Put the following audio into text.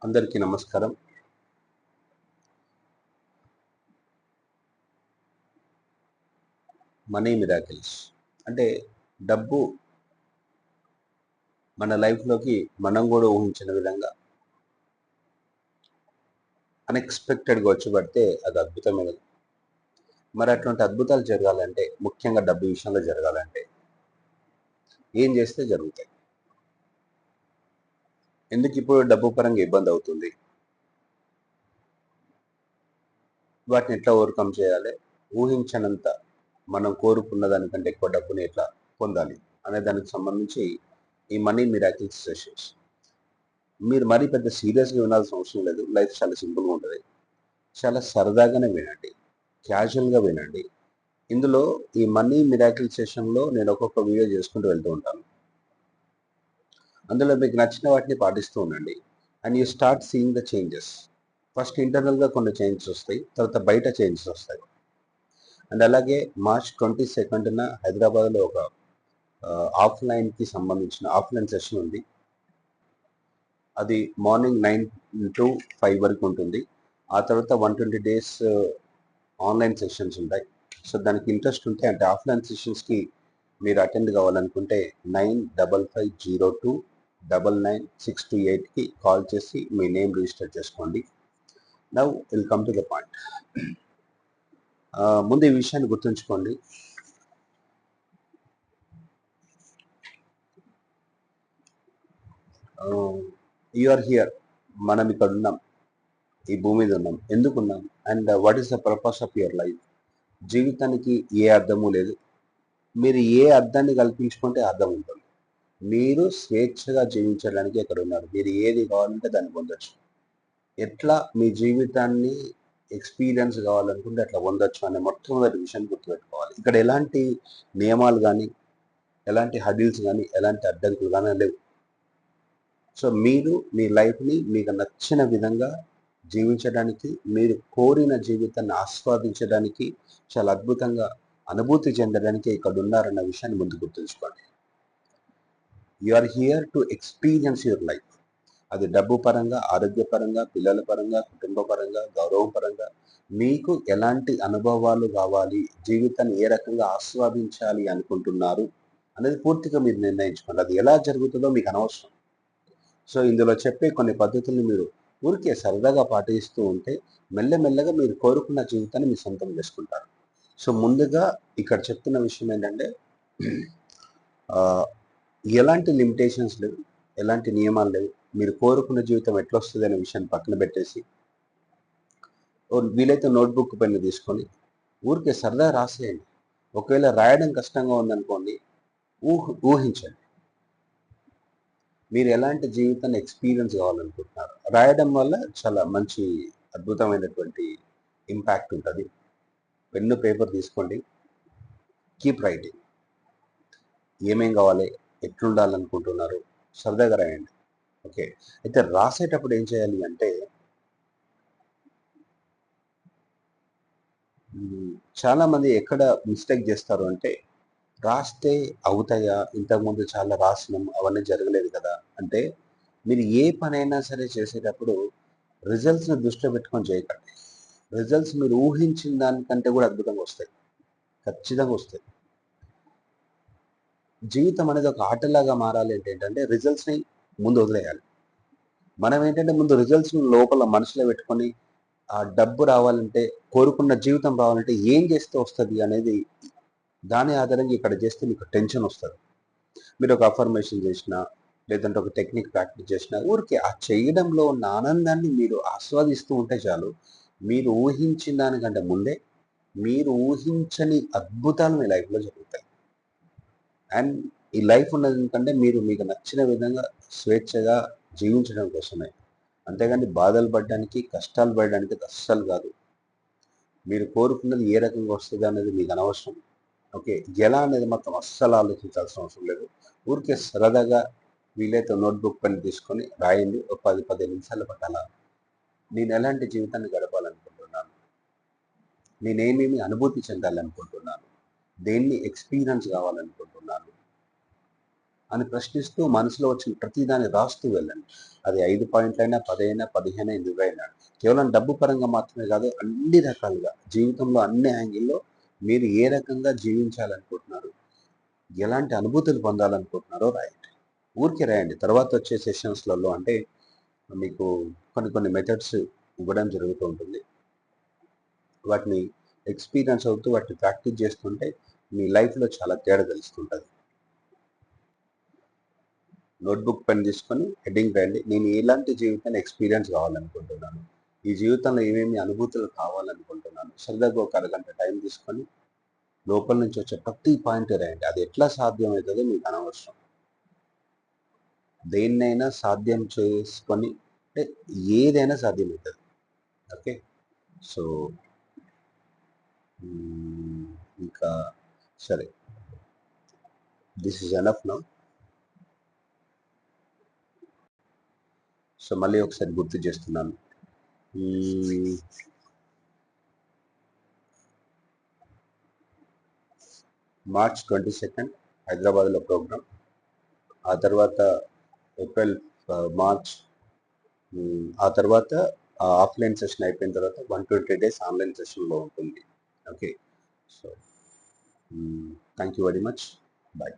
అందరికీ నమస్కారం. Money miracles అంటే డబ్బు మన లైఫ్‌లోకి మనం గూడా ఊహించిన విధంగా అన్‌ఎక్స్‌పెక్టెడ్‌గా వచ్చి పడితే అది అద్భుతమైనది. మరి అటువంటి అద్భుతాలు జరగాలంటే ముఖ్యంగా డబ్బు విషయంలో జరగాలంటే ఏం చేస్తే జరుగుతాయి? ఎందుకు ఇప్పుడు డబ్బు పరంగా ఇబ్బందవుతుంది? వాటిని ఎట్లా ఓవర్‌కమ్ చేయాలి? ఊహించనంత మనం కోరుకున్న దానికంటే ఎక్కువ డబ్బుని ఎట్లా పొందాలి? అనే దానికి సంబంధించి ఈ మనీ మిరాకిల్స్ సెషన్స్. మీరు మరీ పెద్ద సీరియస్‌గా వినాల్సిన అవసరం లేదు. లైఫ్ చాలా సింపుల్‌గా ఉంటది. చాలా సరదాగానే వినండి. క్యాజువల్‌గా వినండి. ఇందులో ఈ మనీ మిరాకిల్ సెషన్‌లో నేను ఒక్కొక్క వీడియో చేసుకుంటూ వెళ్తూ ఉంటాను. అందులో మీకు నచ్చిన వాటిని పాటిస్తూ ఉండండి. And you start seeing the changes. First ఇంటర్నల్‌గా కొన్ని చేంజెస్ వస్తాయి. తర్వాత బయట చేంజెస్ వస్తాయి. అండ్ అలాగే మార్చ్ 22న హైదరాబాద్‌లో ఒక ఆఫ్‌లైన్‌కి సంబంధించిన ఆఫ్‌లైన్ సెషన్ ఉంది. అది మార్నింగ్ 9-5 వరకు ఉంటుంది. ఆ తర్వాత 120 డేస్ ఆన్లైన్ సెషన్స్ ఉంటాయి. సో దానికి ఇంట్రెస్ట్ ఉంటే అంటే ఆఫ్లైన్ సెషన్స్‌కి మీరు అటెండ్ కావాలనుకుంటే 9550299628కి కాల్ చేసి మీ నేమ్ రిజిస్టర్ చేసుకోండి. Now will come to the point. ముందు ఈ విషయాన్ని గుర్తుంచుకోండి. You are here. మనం ఇక్కడ ఉన్నాం. ఈ భూమి మీద ఉన్నాం. ఎందుకున్నాం? And what is the purpose of your life? జీవితానికి ఏ అర్థము లేదు. మీరు ఏ అర్థాన్ని కల్పించుకుంటే అర్థం ఉంటుంది. మీరు స్వేచ్ఛగా జీవించడానికి ఇక్కడ ఉన్నారు. మీరు ఏది కావాలంటే దాన్ని పొందొచ్చు. ఎట్లా మీ జీవితాన్ని ఎక్స్పీరియన్స్ కావాలనుకుంటే అట్లా పొందొచ్చు అనే మొట్టమొదటి విషయం గుర్తుపెట్టుకోవాలి. ఇక్కడ ఎలాంటి నియమాలు కానీ, ఎలాంటి హడిల్స్ కానీ, ఎలాంటి అడ్డంకులు కానీ లేవు. సో మీరు మీ లైఫ్ని మీకు నచ్చిన విధంగా జీవించడానికి, మీరు కోరిన జీవితాన్ని ఆస్వాదించడానికి, చాలా అద్భుతంగా అనుభూతి చెందడానికి ఇక్కడ ఉన్నారన్న విషయాన్ని ముందు గుర్తుంచుకోండి. You are here to experience your life. అది డబ్బు పరంగా, ఆరోగ్యపరంగా, పిల్లల పరంగా, కుటుంబ పరంగా, గౌరవం పరంగా మీకు ఎలాంటి అనుభవాలు కావాలి, జీవితాన్ని ఏ రకంగా ఆస్వాదించాలి అనుకుంటున్నారు అనేది పూర్తిగా మీరు నిర్ణయించుకోండి. అది ఎలా జరుగుతుందో మీకు అనవసరం. సో ఇందులో చెప్పే కొన్ని పద్ధతుల్ని మీరు ఊరికే సరదాగా పాటిస్తూ ఉంటే మెల్లమెల్లగా మీరు కోరుకున్న జీవితాన్ని మీ సొంతం చేసుకుంటారు. సో ముందుగా ఇక్కడ చెప్తున్న విషయం ఏంటంటే ఆ, ఎలాంటి లిమిటేషన్స్ లేవు, ఎలాంటి నియమాలు లేవు. మీరు కోరుకున్న జీవితం ఎట్లా వస్తుంది అనే విషయాన్ని పక్కన పెట్టేసి వీలైతే నోట్బుక్ పెన్ను తీసుకొని ఊరికే సరదా రాసేయండి. ఒకవేళ రాయడం కష్టంగా ఉందనుకోండి, ఊహించండి. మీరు ఎలాంటి జీవితాన్ని ఎక్స్పీరియన్స్ కావాలనుకుంటున్నారు. రాయడం వల్ల చాలా మంచి అద్భుతమైనటువంటి ఇంపాక్ట్ ఉంటుంది. పెన్ను పేపర్ తీసుకోండి. Keep writing. ఏమేం కావాలి, ఎట్లుండాలనుకుంటున్నారు, సరదాగా రాయండి. ఓకే. అయితే రాసేటప్పుడు ఏం చేయాలి అంటే చాలామంది ఎక్కడ మిస్టేక్ చేస్తారు అంటే రాస్తే అవుతాయా, ఇంతకుముందు చాలా రాసినాం అవన్నీ జరగలేదు కదా అంటే, మీరు ఏ పనైనా సరే చేసేటప్పుడు రిజల్ట్స్ని దృష్టిలో పెట్టుకొని చేయకండి. రిజల్ట్స్ మీరు ఊహించిన దానికంటే కూడా అద్భుతంగా వస్తాయి. ఖచ్చితంగా వస్తాయి. జీవితం అనేది ఒక ఆటలాగా మారాలి అంటే ఏంటంటే రిజల్ట్స్ని ముందు వదిలేయాలి. మనం ఏంటంటే ముందు రిజల్ట్స్ని లోపల మనసులో పెట్టుకొని ఆ డబ్బు రావాలంటే, కోరుకున్న జీవితం రావాలంటే ఏం చేస్తే వస్తుంది అనేది దాని ఆధారంగా ఇక్కడ చేస్తే మీకు టెన్షన్ వస్తుంది. మీరు ఒక అఫర్మేషన్ చేసినా, లేదంటే ఒక టెక్నిక్ ప్రాక్టీస్ చేసినా, ఊరికే ఆ చేయడంలో ఉన్న ఆనందాన్ని మీరు ఆస్వాదిస్తూ ఉంటే చాలు. మీరు ఊహించిన దానికంటే ముందే, మీరు ఊహించని అద్భుతాలు మీ లైఫ్‌లో జరుగుతాయి. అండ్ ఈ లైఫ్ ఉన్నది ఎందుకంటే మీరు మీకు నచ్చిన విధంగా స్వేచ్ఛగా జీవించడం కోసమే. అంతేగాని బాధలు పడడానికి, కష్టాలు పడడానికి అయితే అస్సలు కాదు. మీరు కోరుకున్నది ఏ రకంగా వస్తది అనేది మీకు అనవసరం. ఓకే. ఎలా అనేది మాత్రం అస్సలు ఆలోచించాల్సిన అవసరం లేదు. ఊరికే సరదాగా వీలైతే నోట్‌బుక్, పెన్ తీసుకొని రాయండి. ఒక 10, 15 నిమిషాల పాటు అలా. నేను ఎలాంటి జీవితాన్ని గడపాలనుకుంటున్నాను? నేనేమేమి అనుభూతి చెందాలనుకుంటున్నాను? దేన్ని ఎక్స్‌పీరియన్స్ కావాలనుకుంటున్నాను? అని ప్రశ్నిస్తూ మనసులో వచ్చిన ప్రతి దాన్ని రాస్తూ వెళ్ళండి. అది 5 పాయింట్లైనా, 10 అయినా, 15 ఎందుకు అయినా. కేవలం డబ్బు పరంగా మాత్రమే కాదు, అన్ని రకాలుగా జీవితంలో అన్ని యాంగిల్‌లో మీరు ఏ రకంగా జీవించాలనుకుంటున్నారు, ఎలాంటి అనుభూతులు పొందాలనుకుంటున్నారో రాయండి. ఊరికే రాయండి. తర్వాత వచ్చే సెషన్స్‌లలో అంటే మీకు కొన్ని మెథడ్స్ ఇవ్వడం జరుగుతూ ఉంటుంది. వాటిని ఎక్స్‌పీరియన్స్ అవుతూ వాటిని ప్రాక్టీస్ చేస్తుంటే మీ లైఫ్‌లో చాలా తేడా తెలుస్తుంటది. నోట్‌బుక్, పెన్ తీసుకొని హెడ్డింగ్ రాయండి. నేను ఎలాంటి జీవితాన్ని ఎక్స్‌పీరియన్స్ కావాలనుకుంటున్నాను. ఈ జీవితంలో ఏమేమి అనుభూతులు కావాలనుకుంటున్నాను. సరదాగా ఒక అరగంట టైం తీసుకొని లోపల నుంచి వచ్చే ప్రతి పాయింట్ రాయండి. అది ఎట్లా సాధ్యమవుతుందో మీకు అనవసరం. దేన్నైనా సాధ్యం చేసుకొని అంటే ఏదైనా సాధ్యమవుతుంది. ఓకే. సో ఇంకా సరే. This is enough now. So మళ్ళీ ఒకసారి గుర్తు చేస్తున్నాను. మార్చ్ 22 హైదరాబాద్లో ప్రోగ్రామ్. ఆ తర్వాత ఏప్రిల్, మార్చ్, ఆ తర్వాత ఆఫ్లైన్ సెషన్ అయిపోయిన తర్వాత 120 డేస్ ఆన్లైన్ సెషన్లో ఉంటుంది. Okay. So thank you very much. Bye.